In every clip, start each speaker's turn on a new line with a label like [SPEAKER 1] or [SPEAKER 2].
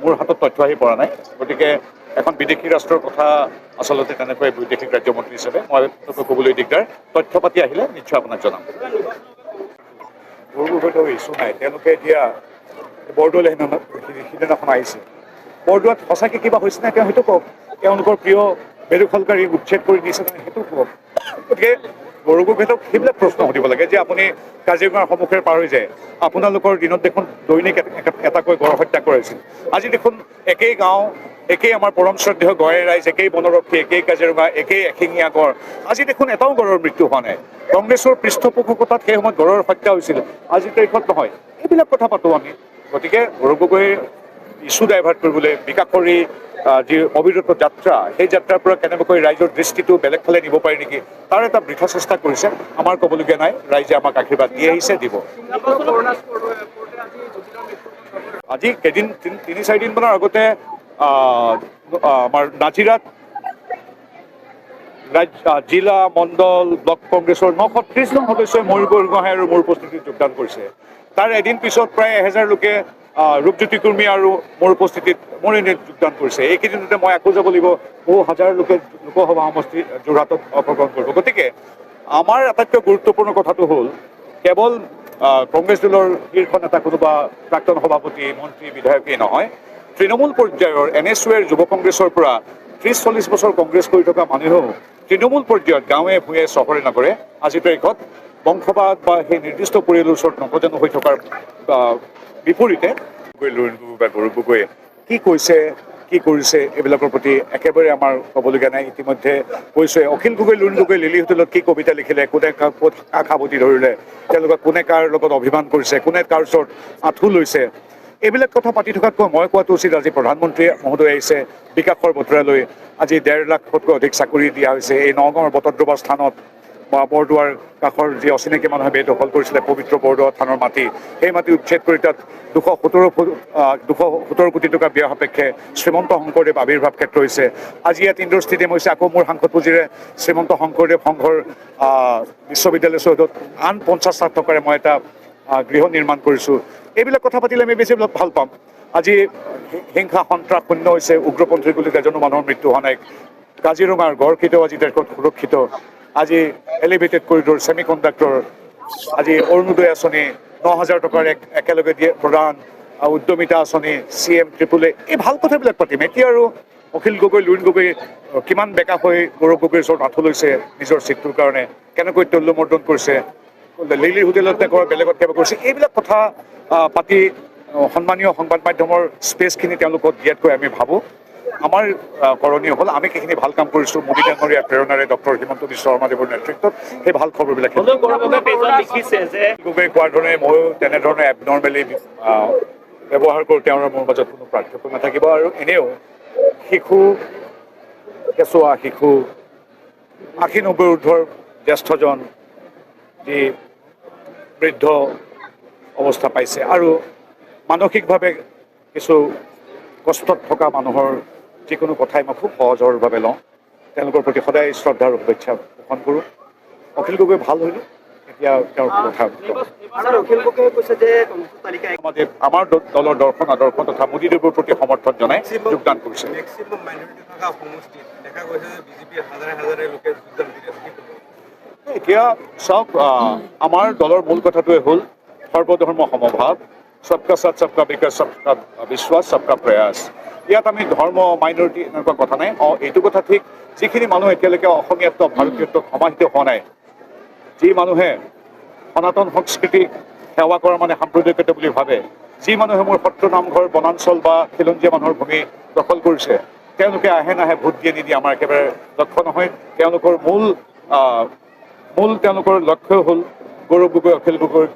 [SPEAKER 1] মোৰ হাতত তথ্য আহি পৰা নাই, গতিকে এখন বিদেশী ৰাষ্ট্ৰৰ কথা আচলতে তেনেকৈ বৈদেশিক ৰাজ্যমন্ত্ৰী হিচাপে মই ক'বলৈ দিগদাৰ। তথ্য পাতি আহিলে নিশ্চয় আপোনাক জনাম। বৰগোহাঁইতো ইছ্যু নাই, তেওঁলোকে এতিয়া বৰদলৈ সিদিনাখন আহিছে। বৰদোৱাত সঁচাকৈ কিবা হৈছে নাই তেওঁ সেইটো কওক। তেওঁলোকৰ প্ৰিয় বেদখলকাৰী উচ্ছেদ কৰি দিছে নাই সেইটো কওক। গতিকে বৰগোহাঁইক সেইবিলাক প্ৰশ্ন সুধিব লাগে যে আপুনি কাজিৰঙাৰ সন্মুখেৰে পাৰ হৈ যায়, আপোনালোকৰ দিনত দেখোন দৈনিক এটাকৈ গড় হত্যা কৰাইছিল। আজি দেখোন একেই গাঁও, একেই আমাৰ পৰম শ্ৰদ্ধেয় গড়ে ৰাইজ, একেই বনৰক্ষী, একেই কাজিৰঙা, একেই এশিঙীয়া গড়, আজি দেখোন এটাও গড়ৰ মৃত্যু হোৱা নাই। কংগ্ৰেছৰ পৃষ্ঠপোষকতাত সেই সময়ত গড়ৰ হত্যা হৈছিল, আজিৰ তাৰিখত নহয়। এইবিলাক কথা পাতোঁ আমি। গতিকে বৰগোহাঁইৰ ইছ্যু ডাইভাৰ্ট কৰিবলৈ বিকাশৰী যি অবিৰত যাত্ৰা, সেই যাত্ৰাৰ পৰা কেনেবাকৈ ৰাইজৰ দৃষ্টিটো বেলেগ ফালে নিব পাৰি নেকি, তাৰ এটা বৃথা চেষ্টা কৰিছে। আমাৰ ক'বলগীয়া নাই, ৰাইজে আমাক আশীৰ্বাদ দি আহিছে, দিব। আজি কেইদিন ৩-৪ দিনমানৰ আগতে আমাৰ নাজিৰাত জিলা মণ্ডল ব্লক কংগ্ৰেছৰ ৯৩০ জন সদস্যই মোৰ বৰগোহাঁই আৰু মোৰ উপস্থিতিত যোগদান কৰিছে। তাৰ এদিন পিছত প্ৰায় ১,০০০ লোকে ৰূপজ্যোতি কুৰ্মী আৰু মোৰ উপস্থিতিত মোৰ এনেই যোগদান কৰিছে। এইকেইদিনতে মই আকৌ যাব লাগিব, বহু হাজাৰ লোকে লোকসভা সমষ্টি যোৰহাটত অংশগ্ৰহণ কৰিব। গতিকে আমাৰ আটাইতকৈ গুৰুত্বপূৰ্ণ কথাটো হ'ল কেৱল কংগ্ৰেছ দলৰ শীৰ্ষ নেতা কোনোবা প্ৰাক্তন সভাপতি, মন্ত্ৰী, বিধায়কেই নহয়, তৃণমূল পৰ্যায়ৰ NSUৰ যুৱ কংগ্ৰেছৰ পৰা ৩০-৪০ বছৰ কংগ্ৰেছ কৰি থকা মানুহেও তৃণমূল পৰ্যায়ত গাঁৱে ভূঞে চহৰে নগৰে আজিৰ তাৰিখত বংশবাদ বা সেই নিৰ্দিষ্ট পৰিয়ালৰ ওচৰত নগজানো হৈ থকাৰ বিপৰীতে লুৰিণ গগৈ বা গৌৰৱ গগৈয়ে কি কৈছে, কি কৰিছে, এইবিলাকৰ প্ৰতি একেবাৰে আমাৰ ক'বলগীয়া নাই। ইতিমধ্যে কৈছে অখিল গগৈ, লুৰিণ গগৈ লিলি হোটেলত কি কবিতা লিখিলে, কোনে ক'ত সাৱটি ধৰিলে, তেওঁলোকে কোনে কাৰ লগত অভিমান কৰিছে, কোনে কাৰ ওচৰত আঁঠু লৈছে, এইবিলাক কথা পাতি থকাতকৈ মই কোৱাটো উচিত। আজি প্ৰধানমন্ত্ৰী মহোদয় আহিছে বিকাশৰ বতৰালৈ। আজি ১.৫ লাখতকৈ অধিক চাকৰি দিয়া হৈছে। এই নগাঁৱৰ বটদ্ৰৱা স্থানত বৰদোৱাৰ কাষৰ যি অচিনাকি মানুহে বেদখল কৰিছিলে পবিত্ৰ বৰদোৱা থানৰ মাটি, সেই মাটি উচ্ছেদ কৰি তাত ২৭০ কোটি টকা ব্যয় সাপেক্ষে শ্ৰীমন্ত শংকৰদেৱ আৱিৰ্ভাৱ ক্ষেত্ৰ হৈছে। আজি ইয়াত ইণ্ডোৰ ষ্টেডিয়াম হৈছে। আকৌ মোৰ সাংসদ পুঁজিৰে শ্ৰীমন্ত শংকৰদেৱ সংঘৰ বিশ্ববিদ্যালয় চৌহদত আন ৫০ লাখ টকাৰে মই এটা গৃহ নিৰ্মাণ কৰিছোঁ। এইবিলাক কথা পাতিলে আমি বেছি ভাল পাম। আজি হিংসা সন্ত্ৰাস শূন্য হৈছে, উগ্ৰপন্থীৰ গুলীত এজনো মানুহৰ মৃত্যু হোৱা নাই। কাজিৰঙাৰ গড় কেইটাও আজি দেশত সুৰক্ষিত। আজি এলিভেটেড কৰিডৰ, ছেমি কণ্ডাক্টৰ, আজি অৰুণোদয় আঁচনি ৯,০০০ টকাৰ একেলগে দিয়ে প্ৰদান, উদ্যমিতা আঁচনি, CM AAA, এই ভাল কথাবিলাক পাতিম। এতিয়া আৰু অখিল গগৈ, লুৰিণ গগৈ কিমান বেকা হৈ গৌৰৱ গগৈৰ ওচৰত আঁঠু লৈছে নিজৰ চিটটোৰ কাৰণে, কেনেকৈ তল্যমৰ্দন কৰিছে, লিলি হোটেলত ক'ৰবাত বেলেগত কিবা কৰিছে, এইবিলাক কথা পাতি সন্মানীয় সংবাদ মাধ্যমৰ স্পেচখিনি তেওঁলোকক দিয়াতকৈ আমি ভাবোঁ আমাৰ কৰণীয় হ'ল আমি সেইখিনি ভাল কাম কৰিছোঁ। মোদী ডাঙৰীয়াৰ প্ৰেৰণাৰে ডক্টৰ হিমন্ত বিশ্ব শৰ্মাদেৱৰ নেতৃত্বত সেই ভাল খবৰবিলাক গগৈ কোৱাৰ ধৰণে ময়ো তেনেধৰণে এবনৰ্মেলি ব্যৱহাৰ কৰোঁ। তেওঁৰ মোৰ মাজত কোনো পাৰ্থক্য নাথাকিব। আৰু এনেও শিশু, কেঁচুৱা শিশু, ৮০-৯০ ঊৰ্ধৰ জ্যেষ্ঠজন যি বৃদ্ধ অৱস্থা পাইছে আৰু মানসিকভাৱে কিছু কষ্টত থকা মানুহৰ যিকোনো কথাই মই খুব সহজৰভাৱে লওঁ। তেওঁলোকৰ প্ৰতি সদায় শ্ৰদ্ধা আৰু শুভেচ্ছা পোষণ কৰোঁ। অখিল গগৈ ভাল হ'ল, এতিয়া তেওঁৰ কথা আমাৰ দলৰ দৰ্শন আদৰ্শ তথা মোদীদেৱৰ প্ৰতি সমৰ্থন জনাই যোগদান কৰিছে। এতিয়া চাওক, আমাৰ দলৰ মূল কথাটোৱে হ'ল সৰ্বধৰ্ম সমভাৱ, সবকা সাথ সবকা বিকাশ সবকা বিশ্বাস সবকা প্ৰয়াস। ইয়াত আমি ধৰ্ম মাইনৰিটি এনেকুৱা কথা নাই। এইটো কথা ঠিক, যিখিনি মানুহ এতিয়ালৈকে অসমীয়াত্ব ভাৰতীয়ত্বত সমাহিত হোৱা নাই, যি মানুহে সনাতন সংস্কৃতিক সেৱা কৰা মানে সাম্প্ৰদায়িকতা বুলি ভাবে, যি মানুহে মোৰ সত্ৰ নামঘৰ বনাঞ্চল বা খিলঞ্জীয়া মানুহৰ ভূমি দখল কৰিছে, তেওঁলোকে আহে নাহে ভোট দিয়ে নিদিয়ে আমাৰ একেবাৰে লক্ষ্য নহয়। তেওঁলোকৰ মূল তেওঁলোকৰ লক্ষ্য হ'ল গৌৰৱ গগৈ, অখিল গগৈক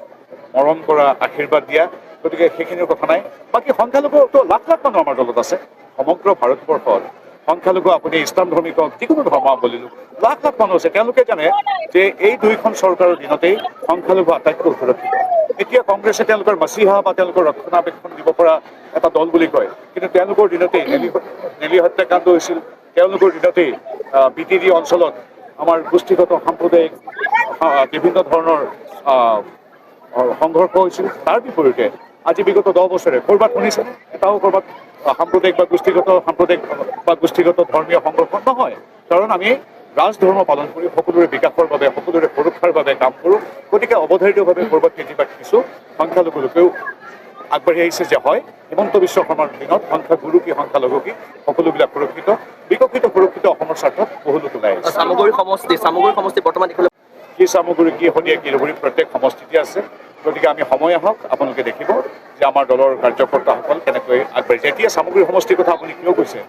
[SPEAKER 1] মৰম কৰা, আশীৰ্বাদ দিয়া। গতিকে সেইখিনিৰ কথা নাই। বাকী সংখ্যালঘুতো লাখ লাখ মানুহ আমাৰ দলত আছে। সমগ্ৰ ভাৰতবৰ্ষত সংখ্যালঘু আপুনি ইছলাম ধৰ্মী কওক, যিকোনো ধৰ্মাৱলম্বী লোক লাখ লাখ মানুহ আছে। তেওঁলোকে জানে যে এই দুইখন চৰকাৰৰ দিনতেই সংখ্যালঘু আটাইতকৈ সুৰক্ষিত। এতিয়া কংগ্ৰেছে তেওঁলোকৰ মাচিহা বা তেওঁলোকৰ ৰক্ষণাবেক্ষণ দিব পৰা এটা দল বুলি কয়, কিন্তু তেওঁলোকৰ দিনতেই নেলি হত্যাকাণ্ড হৈছিল। তেওঁলোকৰ দিনতেই BTD অঞ্চলত আমাৰ গোষ্ঠীগত সাম্প্ৰদায়িক বিভিন্ন ধৰণৰ সংঘৰ্ষ হৈছিল। তাৰ বিপৰীতে আজি বিগত 10 বছৰে ক'ৰবাত শুনিছেনে এটাও ক'ৰবাত সাম্প্ৰদায়িক বা গোষ্ঠীগত ধৰ্মীয় সংঘৰ্ষ নহয়, কাৰণ আমি ৰাজধৰ্ম পালন কৰি সকলোৰে বিকাশৰ বাবে সকলোৰে সুৰক্ষাৰ বাবে কাম কৰোঁ। গতিকে অৱধাৰিতভাৱে ক'ৰবাত কেতিয়াবা কিছু সংখ্যালঘু লোকেও আগবাঢ়ি আহিছে যে হয় হিমন্ত বিশ্ব শৰ্মাৰ দিনত সংখ্যাগুৰু কি সংখ্যালঘু কি সকলোবিলাক সুৰক্ষিত সুৰক্ষিত অসমৰ স্বাৰ্থত বহু লোক ওলাই আহিছে।
[SPEAKER 2] চামগুৰি সমষ্টি বৰ্তমান দেখিবলৈ
[SPEAKER 1] কি চামগুৰি কি শদিয়া কি ধৰি প্ৰত্যেক সমষ্টিতে আছে। গতিকে আমি সময় আহক আপোনালোকে দেখিব যে আমাৰ দলৰ কাৰ্যকৰ্তাসকল কেনেকৈ আগবাঢ়িছে। এতিয়া চামগুৰি সমষ্টিৰ কথা আপুনি কিয় কৈছে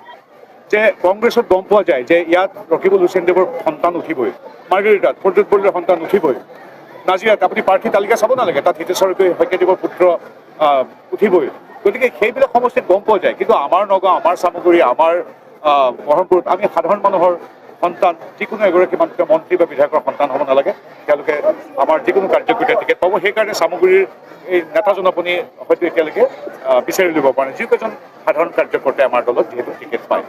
[SPEAKER 1] যে কংগ্ৰেছত গম পোৱা যায় যে ইয়াত ৰকিবুল হুছেইনদেৱৰ সন্তান উঠিবই, মাৰ্গাৰিটাত প্ৰদ্যুৎ বৰদলৈৰ সন্তান উঠিবই, নাজিৰাত আপুনি প্ৰাৰ্থী তালিকা চাব নালাগে, তাত হিতেশ্বৰ শইকীয়াদেৱৰ পুত্ৰ উঠিবই। গতিকে সেইবিলাক সমষ্টিত গম পোৱা যায়। কিন্তু আমাৰ নগাঁও, আমাৰ চামগুৰি, আমাৰ বহৰমপুৰত আমি সাধাৰণ মানুহৰ সন্তান যিকোনো এগৰাকী মানুহে মন্ত্ৰী বা বিধায়কৰ সন্তান হ'ব নালাগে, তেওঁলোকে আমাৰ যিকোনো কাৰ্যকৰীতা টিকেট পাব। সেইকাৰণে চামগুৰিৰ এই নেতাজন আপুনি হয়তো এতিয়ালৈকে বিচাৰি উলিয়াব পৰা নাই, যিকেইজন সাধাৰণ কাৰ্যকৰ্তাই আমাৰ দলত যিহেতু টিকেট পায়।